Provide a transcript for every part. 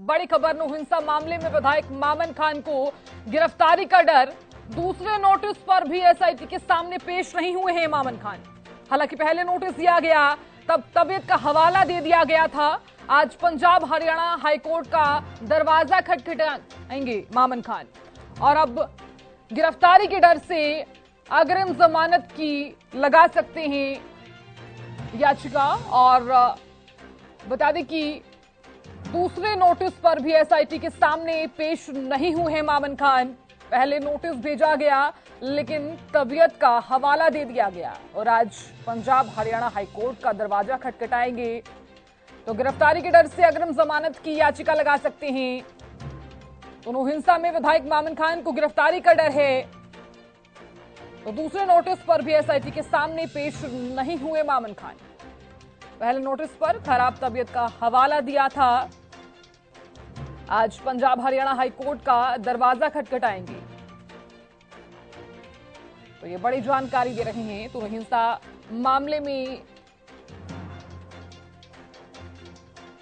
बड़ी खबर, नो हिंसा मामले में विधायक मामन खान को गिरफ्तारी का डर। दूसरे नोटिस पर भी एसआईटी के सामने पेश नहीं हुए हैं मामन खान। हालांकि पहले नोटिस दिया गया तब तबीयत का हवाला दे दिया गया था। आज पंजाब हरियाणा हाईकोर्ट का दरवाजा खटखटाएंगे मामन खान और अब गिरफ्तारी के डर से अग्रिम जमानत की लगा सकते हैं याचिका। और बता दें कि दूसरे नोटिस पर भी एसआईटी के सामने पेश नहीं हुए हैं मामन खान। पहले नोटिस भेजा गया लेकिन तबीयत का हवाला दे दिया गया और आज पंजाब हरियाणा हाईकोर्ट का दरवाजा खटखटाएंगे तो गिरफ्तारी के डर से अग्रिम जमानत की याचिका लगा सकते हैं। दोनों हिंसा में विधायक मामन खान को गिरफ्तारी का डर है तो दूसरे नोटिस पर भी एसआईटी के सामने पेश नहीं हुए मामन खान। पहले नोटिस पर खराब तबीयत का हवाला दिया था। आज पंजाब हरियाणा हाईकोर्ट का दरवाजा खटखटाएंगे तो ये बड़ी जानकारी दे रहे हैं। तो हिंसा मामले में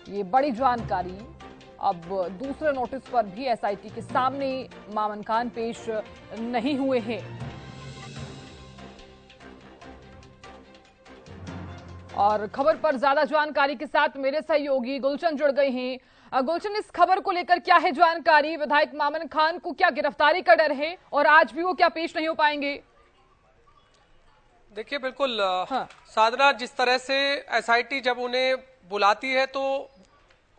ये बड़ी जानकारी, अब दूसरे नोटिस पर भी एसआईटी के सामने मामन खान पेश नहीं हुए हैं। और खबर पर ज्यादा जानकारी के साथ मेरे सहयोगी गुलशन जुड़ गए हैं। गुलशन, इस खबर को लेकर क्या है जानकारी? विधायक मामन खान को क्या गिरफ्तारी का डर है और आज भी वो क्या पेश नहीं हो पाएंगे? देखिए बिल्कुल साधना, जिस तरह से एसआईटी जब उन्हें बुलाती है तो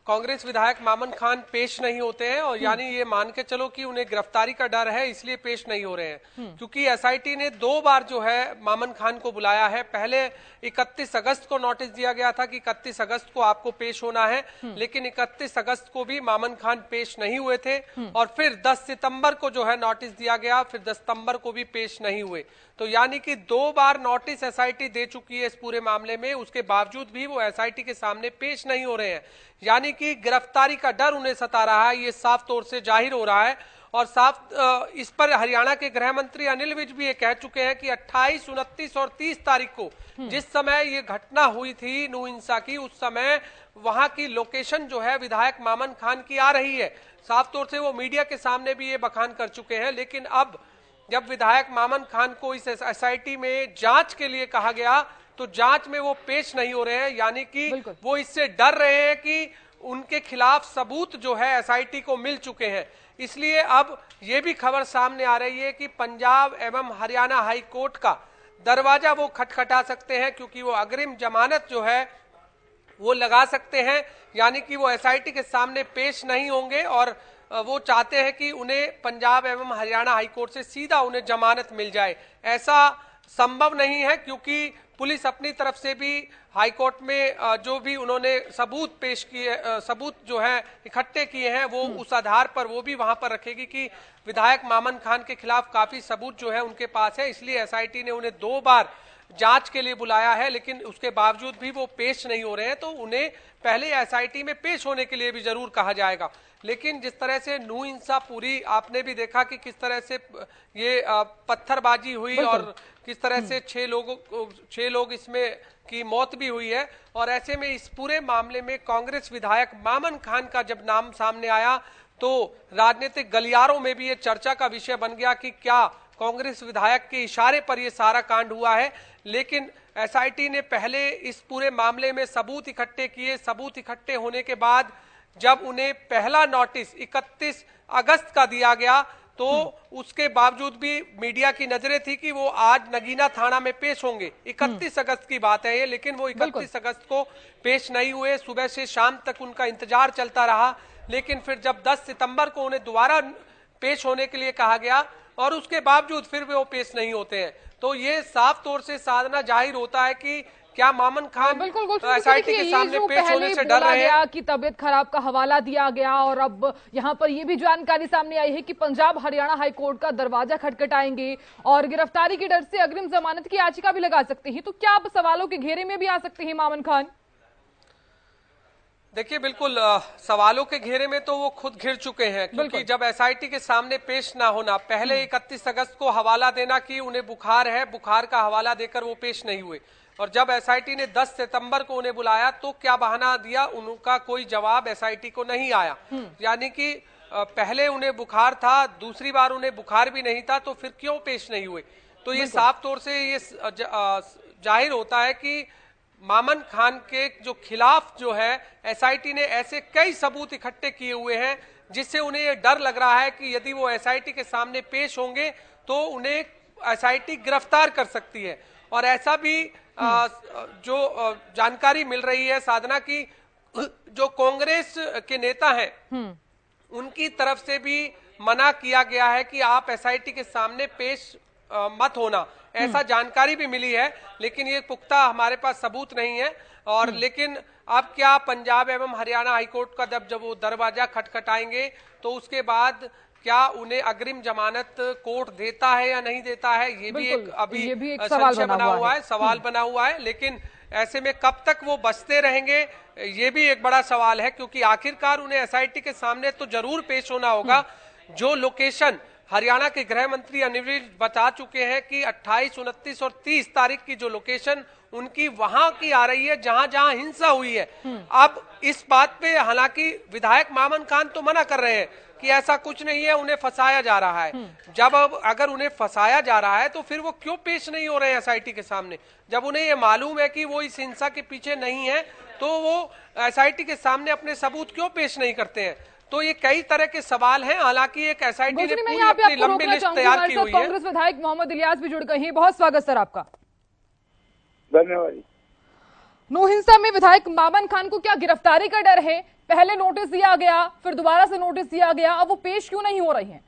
कांग्रेस विधायक मामन खान पेश नहीं होते हैं और यानी ये मान के चलो कि उन्हें गिरफ्तारी का डर है इसलिए पेश नहीं हो रहे हैं, क्योंकि एसआईटी ने 2 बार जो है मामन खान को बुलाया है। पहले 31 अगस्त को नोटिस दिया गया था कि 31 अगस्त को आपको पेश होना है, लेकिन 31 अगस्त को भी मामन खान पेश नहीं हुए थे और फिर 10 सितंबर को जो है नोटिस दिया गया, फिर 10 सितंबर को भी पेश नहीं हुए। तो यानी कि 2 बार नोटिस एसआईटी दे चुकी है इस पूरे मामले में, उसके बावजूद भी वो एसआईटी के सामने पेश नहीं हो रहे हैं। यानी कि गिरफ्तारी का डर उन्हें सता रहा है, ये साफ तौर से जाहिर हो रहा है। और साफ इस पर हरियाणा के गृह मंत्री अनिल विज भी ये कह चुके हैं कि 28, 29 और 30 तारीख को जिस समय ये घटना हुई थी नो हिंसा की, उस समय वहां की लोकेशन जो है विधायक मामन खान की आ रही है। साफ तौर से वो मीडिया के सामने भी ये बखान कर चुके हैं। लेकिन अब जब विधायक मामन खान को इस एसआईटी में जांच के लिए कहा गया तो जांच में वो पेश नहीं हो रहे हैं, यानी कि वो इससे डर रहे हैं कि उनके खिलाफ सबूत जो है एसआईटी को मिल चुके हैं। इसलिए अब ये भी खबर सामने आ रही है कि पंजाब एवं हरियाणा हाई कोर्ट का दरवाजा वो खटखटा सकते हैं, क्योंकि वो अग्रिम जमानत जो है वो लगा सकते हैं। यानी कि वो एसआईटी के सामने पेश नहीं होंगे और वो चाहते हैं कि उन्हें पंजाब एवं हरियाणा हाईकोर्ट से सीधा उन्हें जमानत मिल जाए। ऐसा संभव नहीं है, क्योंकि पुलिस अपनी तरफ से भी हाईकोर्ट में जो भी उन्होंने सबूत पेश किए, सबूत जो है इकट्ठे किए हैं, वो उस आधार पर वो भी वहां पर रखेगी कि विधायक मामन खान के खिलाफ काफी सबूत जो है उनके पास है। इसलिए एसआईटी ने उन्हें 2 बार जांच के लिए बुलाया है, लेकिन उसके बावजूद भी वो पेश नहीं हो रहे हैं। तो उन्हें पहले एसआईटी में पेश होने के लिए भी जरूर कहा जाएगा। लेकिन जिस तरह से नो हिंसा पूरी आपने भी देखा कि किस तरह से ये पत्थरबाजी हुई और किस तरह से 6 लोग इसमें की मौत भी हुई है। और ऐसे में इस पूरे मामले में कांग्रेस विधायक मामन खान का जब नाम सामने आया तो राजनीतिक गलियारों में भी ये चर्चा का विषय बन गया कि क्या कांग्रेस विधायक के इशारे पर यह सारा कांड हुआ है। लेकिन एसआईटी ने पहले इस पूरे मामले में सबूत इकट्ठे किए। सबूत इकट्ठे होने के बाद जब उन्हें पहला नोटिस 31 अगस्त का दिया गया तो उसके बावजूद भी मीडिया की नजरें थी कि वो आज नगीना थाना में पेश होंगे। 31 अगस्त की बात है ये, लेकिन वो 31 अगस्त को पेश नहीं हुए। सुबह से शाम तक उनका इंतजार चलता रहा। लेकिन फिर जब 10 सितंबर को उन्हें दोबारा पेश होने के लिए कहा गया और उसके बावजूद फिर वो पेश नहीं होते हैं, तो ये साफ तौर से साधना जाहिर होता है कि क्या मामन खान एसआईटी के सामने पेश होने से डर रहे हैं कि तबीयत खराब का हवाला दिया गया। और अब यहाँ पर यह भी जानकारी सामने आई है कि पंजाब हरियाणा हाईकोर्ट का दरवाजा खटखटाएंगे और गिरफ्तारी के डर से अग्रिम जमानत की याचिका भी लगा सकते हैं। तो क्या अब सवालों के घेरे में भी आ सकते हैं मामन खान? देखिए बिल्कुल सवालों के घेरे में तो वो खुद घिर चुके हैं, क्योंकि जब एसआईटी के सामने पेश ना होना, पहले 31 अगस्त को हवाला देना कि उन्हें बुखार है, बुखार का हवाला देकर वो पेश नहीं हुए और जब एसआईटी ने 10 सितंबर को उन्हें बुलाया तो क्या बहाना दिया, उनका कोई जवाब एसआईटी को नहीं आया। यानी कि पहले उन्हें बुखार था, दूसरी बार उन्हें बुखार भी नहीं था, तो फिर क्यों पेश नहीं हुए। तो ये साफ तौर से ये जाहिर होता है कि मामन खान के जो खिलाफ जो है एसआईटी ने ऐसे कई सबूत इकट्ठे किए हुए हैं जिससे उन्हें ये डर लग रहा है कि यदि वो एसआईटी के सामने पेश होंगे तो उन्हें एसआईटी गिरफ्तार कर सकती है। और ऐसा भी जो जानकारी मिल रही है साधना की, जो कांग्रेस के नेता हैं उनकी तरफ से भी मना किया गया है कि आप एसआईटी के सामने पेश मत होना, ऐसा जानकारी भी मिली है, लेकिन ये पुख्ता हमारे पास सबूत नहीं है। और लेकिन अब क्या पंजाब एवं हरियाणा हाईकोर्ट का जब वो दरवाजा खटखटाएंगे तो उसके बाद क्या उन्हें अग्रिम जमानत कोर्ट देता है या नहीं देता है, ये भी एक अभी संशय बना हुआ है, सवाल बना हुआ है। लेकिन ऐसे में कब तक वो बचते रहेंगे ये भी एक बड़ा सवाल है, क्योंकि आखिरकार उन्हें एसआईटी के सामने तो जरूर पेश होना होगा। जो लोकेशन हरियाणा के गृह मंत्री अनिल विज बता चुके हैं कि 28, 29 और 30 तारीख की जो लोकेशन उनकी वहां की आ रही है जहां जहां हिंसा हुई है। अब इस बात पे हालांकि विधायक मामन खान तो मना कर रहे हैं कि ऐसा कुछ नहीं है, उन्हें फंसाया जा रहा है। जब अब अगर उन्हें फंसाया जा रहा है तो फिर वो क्यों पेश नहीं हो रहे हैं एसआईटी के सामने, जब उन्हें ये मालूम है कि वो इस हिंसा के पीछे नहीं है, तो वो एसआईटी के सामने अपने सबूत क्यों पेश नहीं करते हैं। तो ये कई तरह के सवाल हैं। हालांकि एक एसआईटी ने पूरी अपनी लंबी लिस्ट तैयार की हुई है। कांग्रेस विधायक मोहम्मद इलियास भी जुड़ गए हैं, बहुत स्वागत सर आपका। धन्यवाद। नू हिंसा में विधायक मामन खान को क्या गिरफ्तारी का डर है? पहले नोटिस दिया गया, फिर दोबारा से नोटिस दिया गया, अब वो पेश क्यों नहीं हो रही हैं?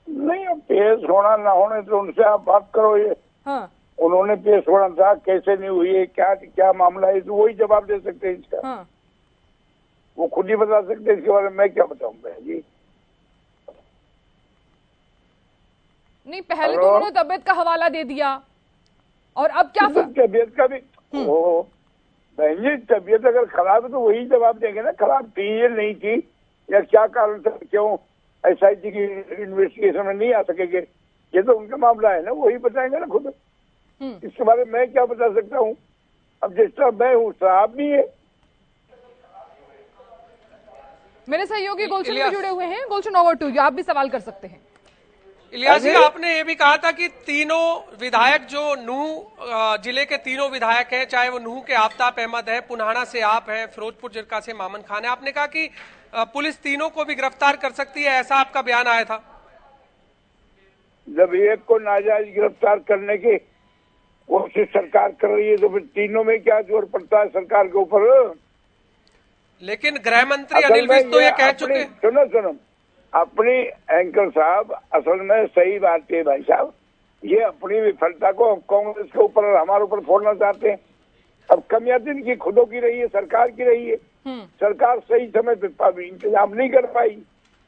नहीं, अब पेश होना ना होने तो उनसे आप बात करो। ये हाँ। उन्होंने पेश होना था, कैसे नहीं हुई है, क्या क्या मामला है, तो वही जवाब दे सकते हैं इसका। हाँ। वो खुद ही बता सकते हैं, इसके बारे में मैं क्या बताऊंगा जी। नहीं, पहले तो उन्होंने तबियत का हवाला दे दिया और अब क्या तबियत का भी बहन जी, तबियत अगर खराब है तो वही जवाब देंगे ना, खराब थी या नहीं थी या क्या कारण था, क्यों एसआईटी की इन्वेस्टिगेशन में नहीं आ सकेंगे, ये तो उनका मामला है ना, वही बताएंगे ना खुद। इसके बारे में मैं क्या बता सकता हूँ। अब जिस तरह मैं हूँ साहब भी है। मेरे सहयोगी गुलशन भी जुड़े हुए हैं। गुलशन, ओवर टू यू, आप भी सवाल कर सकते हैं। इलियास जी, आपने ये भी कहा था कि तीनों विधायक जो नूह जिले के तीनों विधायक हैं, चाहे वो नूह के आफताब अहमद है, पुनाहाना से आप हैं, फिरोजपुर जिरका से मामन खान है, आपने कहा कि पुलिस तीनों को भी गिरफ्तार कर सकती है, ऐसा आपका बयान आया था। जब एक को नाजायज गिरफ्तार करने की कोशिश सरकार कर रही है तो फिर तीनों में क्या जोर पड़ता है सरकार के ऊपर। लेकिन गृह मंत्री अनिल विज तो ये कह चुके। सुनो अपनी एंकर साहब, असल में सही बात है भाई साहब, ये अपनी विफलता को कांग्रेस के ऊपर और हमारे ऊपर फोड़ना चाहते हैं। अब कमियां तो इनकी खुदों की रही है, सरकार की रही है। सरकार सही समय पर इंतजाम नहीं कर पाई,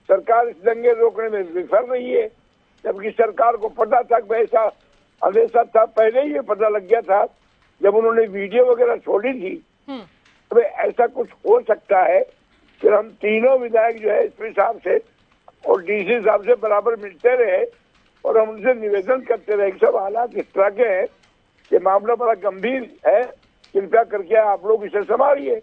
सरकार इस दंगे रोकने में विफल रही है, जबकि सरकार को पता था कि ऐसा अंदेशा था, पहले ही ये पता लग गया था जब उन्होंने वीडियो वगैरह छोड़ी थी। तो ऐसा कुछ हो सकता है। फिर हम तीनों विधायक जो है एसपी साहब से और डीसी साहब से बराबर मिलते रहे और हम उनसे निवेदन करते रहे, सब हालात इस तरह के हैं कि मामला बड़ा गंभीर है, कृपया करके आप लोग इसे संभालिए।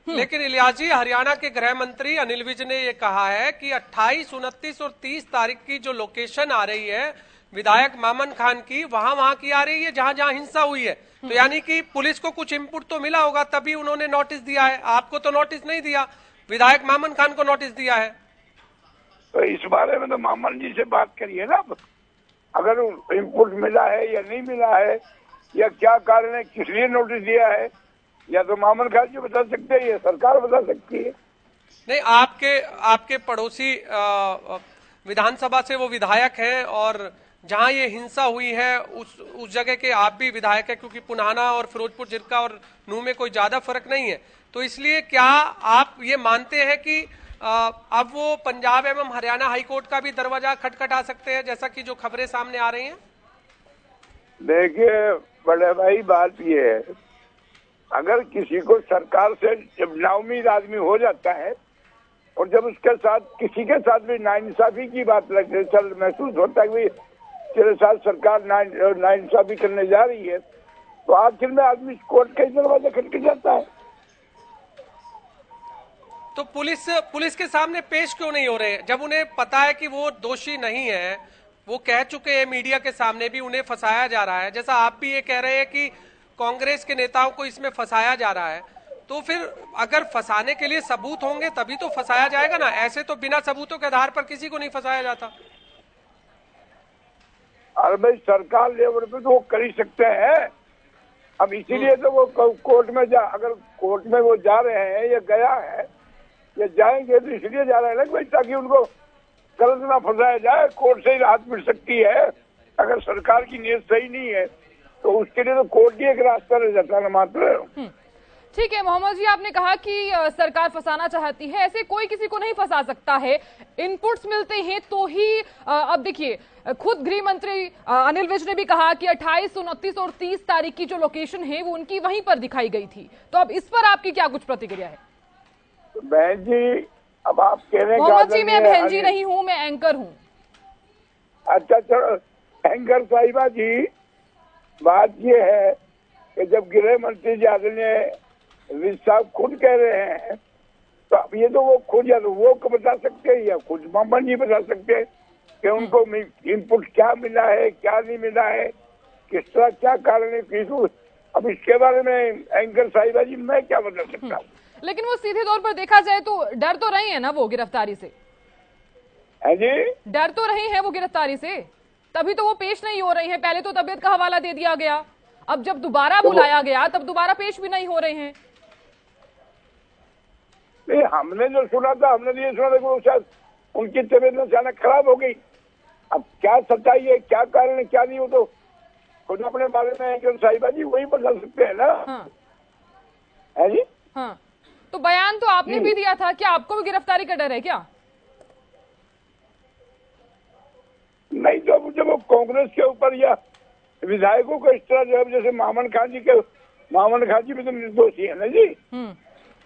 लेकिन इलियास जी, हरियाणा के गृह मंत्री अनिल विज ने ये कहा है कि 28, 29 और 30 तारीख की जो लोकेशन आ रही है विधायक मामन खान की, वहां की आ रही है जहां जहां हिंसा हुई है। तो यानी कि पुलिस को कुछ इनपुट तो मिला होगा, तभी उन्होंने नोटिस दिया है। आपको तो नोटिस नहीं दिया, विधायक मामन खान को नोटिस दिया है। तो इस बारे में तो मामन जी से बात करिए ना, अगर इनपुट मिला है या नहीं मिला है या क्या कारण है, किस लिए नोटिस दिया है, या तो मामन खान जी बता सकते हैं या सरकार बता सकती है। नहीं, आपके पड़ोसी विधानसभा से वो विधायक हैं और जहां ये हिंसा हुई है उस जगह के आप भी विधायक हैं, क्योंकि पुनाहाना और फिरोजपुर जिरका और नूह में कोई ज्यादा फर्क नहीं है। तो इसलिए क्या आप ये मानते हैं कि अब वो पंजाब एवं हरियाणा हाईकोर्ट का भी दरवाजा खटखटा सकते हैं, जैसा कि जो खबरें सामने आ रही हैं? देखिए बड़े भाई, बात ये है, अगर किसी को सरकार से जब नाउमीद आदमी हो जाता है और जब उसके साथ किसी के साथ भी नाइंसाफी की बात लगती है, चल महसूस होता है कि तेरे साथ सरकार नाइंसाफी करने जा रही है, तो आखिर में आदमी कोर्ट का ही दरवाजा खटक जाता है। तो पुलिस के सामने पेश क्यों नहीं हो रहे? जब उन्हें पता है कि वो दोषी नहीं है, वो कह चुके हैं मीडिया के सामने भी, उन्हें फंसाया जा रहा है, जैसा आप भी ये कह रहे हैं कि कांग्रेस के नेताओं को इसमें फंसाया जा रहा है, तो फिर अगर फंसाने के लिए सबूत होंगे तभी तो फंसाया जाएगा ना। ऐसे तो बिना सबूतों के आधार पर किसी को नहीं फंसाया जाता। अरे भाई, सरकार लेवल पे तो वो कर ही सकते हैं। अब इसीलिए तो वो कोर्ट में अगर कोर्ट में वो जा रहे हैं या गया है या जाएंगे, तो इसलिए जा रहे हैं ना भाई, ताकि उनको गलत ना फंसाया जाए। कोर्ट से ही राहत मिल सकती है। अगर सरकार की नीयत सही नहीं है तो उसके लिए तो कोर्ट ही एक रास्ता रह जाता है मात्र। ठीक है मोहम्मद जी, आपने कहा कि सरकार फंसाना चाहती है, ऐसे कोई किसी को नहीं फंसा सकता है। इनपुट्स मिलते हैं तो ही अब देखिए, खुद गृह मंत्री अनिल विज ने भी कहा कि 28, 29 और 30 तारीख की जो लोकेशन है वो उनकी वहीं पर दिखाई गई थी। तो अब इस पर आपकी क्या कुछ प्रतिक्रिया है? बहन जी, अब आप कह रहे हैं मोहम्मद जी, मैं बहन जी नहीं हूँ, मैं एंकर हूँ। अच्छा चलो, एंकर साहिबा जी, बात ये है कि जब गृह मंत्री जी आदरणीय विज साहब खुद कह रहे हैं, तो अब ये तो वो खुद या तो वो बता सकते हैं या खुद मामन जी बता सकते हैं कि उनको इनपुट क्या मिला है, क्या नहीं मिला है, किस तरह क्या कारण है। अब इसके बारे में एंकर साहिबा जी मैं क्या बता सकता हूँ। लेकिन वो सीधे तौर पर देखा जाए तो डर तो रही है ना वो गिरफ्तारी से? है जी, डर तो रही है वो गिरफ्तारी से, तभी तो वो पेश नहीं हो रही है। पहले तो तबीयत का हवाला दे दिया गया, अब जब दोबारा बुलाया गया तब दोबारा पेश भी नहीं हो रहे हैं। नहीं, हमने जो सुना था, हमने तो ये सुना था कि शायद उनकी तबीयत अचानक खराब हो गई। अब क्या सच्चाई है, क्या कारण है, क्या नहीं, हो तो खुद अपने बारे में एंकर साहिबा जी वही बता सकते हैं ना। हाँ। है जी, हाँ, तो बयान तो आपने भी दिया था, क्या आपको भी गिरफ्तारी का डर है क्या? नहीं, तो जब वो कांग्रेस के ऊपर या विधायकों को इस तरह जो है, जैसे मामन खान जी भी तो निर्दोषी है ना जी।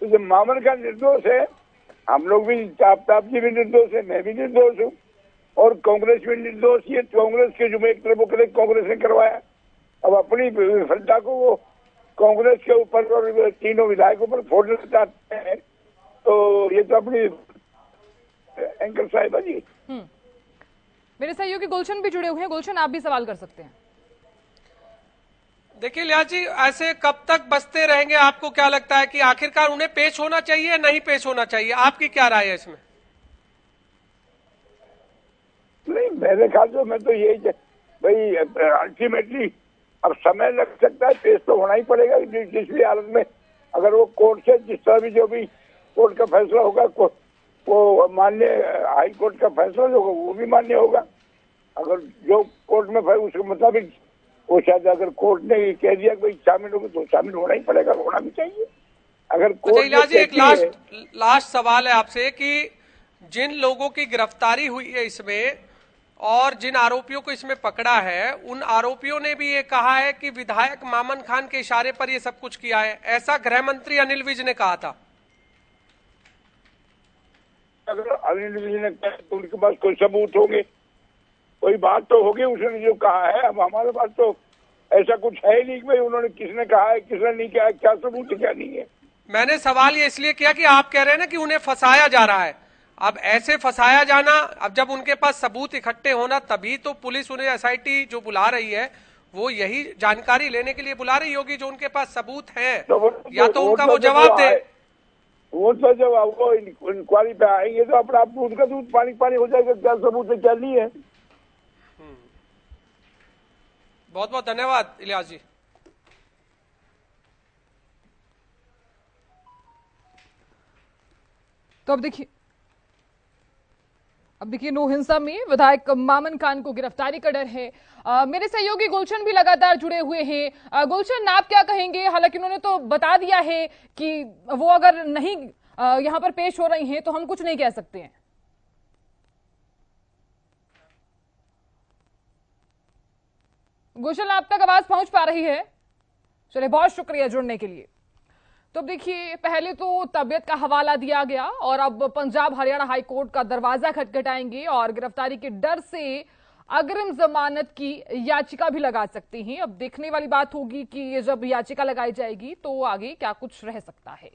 तो जब मामन खान निर्दोष है, हम लोग भी, ताप जी भी निर्दोष है, मैं भी निर्दोष हूँ, और कांग्रेस भी निर्दोष है। कांग्रेस के जुम्मे एक तरफ कांग्रेस ने करवाया, अब अपनी विफलता को वो कांग्रेस के ऊपर और तीनों विधायकों पर फोड़ना चाहते हैं। तो ये तो अपनी एंकर साहिबा जी। मेरे सहयोगी गुलशन भी जुड़े हुए हैं। गुलशन, आप भी सवाल कर सकते हैं। देखिए लिहाज जी, ऐसे कब तक बसते रहेंगे? आपको क्या लगता है कि आखिरकार उन्हें पेश होना चाहिए या नहीं पेश होना चाहिए? आपकी क्या राय है इसमें? नहीं, मेरे ख्याल से मैं तो यही भाई, अल्टीमेटली अब समय लग सकता है, पेश तो होना ही पड़ेगा जिस भी हालत में। अगर वो कोर्ट से जिस तरह भी जो भी कोर्ट का फैसला होगा, वो मान्य, हाई कोर्ट का फैसला जो होगा वो भी मान्य होगा। अगर जो कोर्ट में उसके मुताबिक वो शायद, अगर कोर्ट ने कह दिया कि शामिल होगा तो शामिल होना ही पड़ेगा, होना भी चाहिए। अगर कोर्ट एक लास्ट सवाल है आपसे कि जिन लोगों की गिरफ्तारी हुई है इसमें और जिन आरोपियों को इसमें पकड़ा है, उन आरोपियों ने भी ये कहा है कि विधायक मामन खान के इशारे पर ये सब कुछ किया है, ऐसा गृह मंत्री अनिल विज ने कहा था। अगर अनिल विज ने कहा तो उनके पास कोई सबूत होंगे, कोई बात तो होगी उसने जो कहा है। अब हमारे पास तो ऐसा कुछ है ही नहीं कि भाई उन्होंने किसने कहा है, किसने नहीं कहा है, क्या सबूत है, क्या नहीं है। मैंने सवाल ये इसलिए किया कि आप कह रहे हैं ना कि उन्हें फंसाया जा रहा है। अब ऐसे फंसाया जाना, अब जब उनके पास सबूत इकट्ठे होना तभी तो पुलिस उन्हें एसआईटी जो बुला रही है वो यही जानकारी लेने के लिए बुला रही होगी जो उनके पास सबूत है, या तो उनका वो जवाब दे। वो तो जब वो इंक्वायरी पे आएंगे तो अपना दूध का दूध पानी पानी हो जाएगा, क्या सबूत है क्या नहीं है। बहुत बहुत धन्यवाद इलियास जी। तो अब देखिए नो हिंसा में विधायक मामन खान को गिरफ्तारी का डर है। मेरे सहयोगी गुलशन भी लगातार जुड़े हुए हैं। गुलशन, आप क्या कहेंगे? हालांकि उन्होंने तो बता दिया है कि वो अगर नहीं यहां पर पेश हो रही हैं तो हम कुछ नहीं कह सकते हैं। गुलशन, आप तक आवाज पहुंच पा रही है? चलिए, बहुत शुक्रिया जुड़ने के लिए। तो अब देखिए, पहले तो तबीयत का हवाला दिया गया और अब पंजाब हरियाणा हाई कोर्ट का दरवाजा खटखटाएंगे और गिरफ्तारी के डर से अग्रिम जमानत की याचिका भी लगा सकती हैं। अब देखने वाली बात होगी कि ये जब याचिका लगाई जाएगी तो आगे क्या कुछ रह सकता है।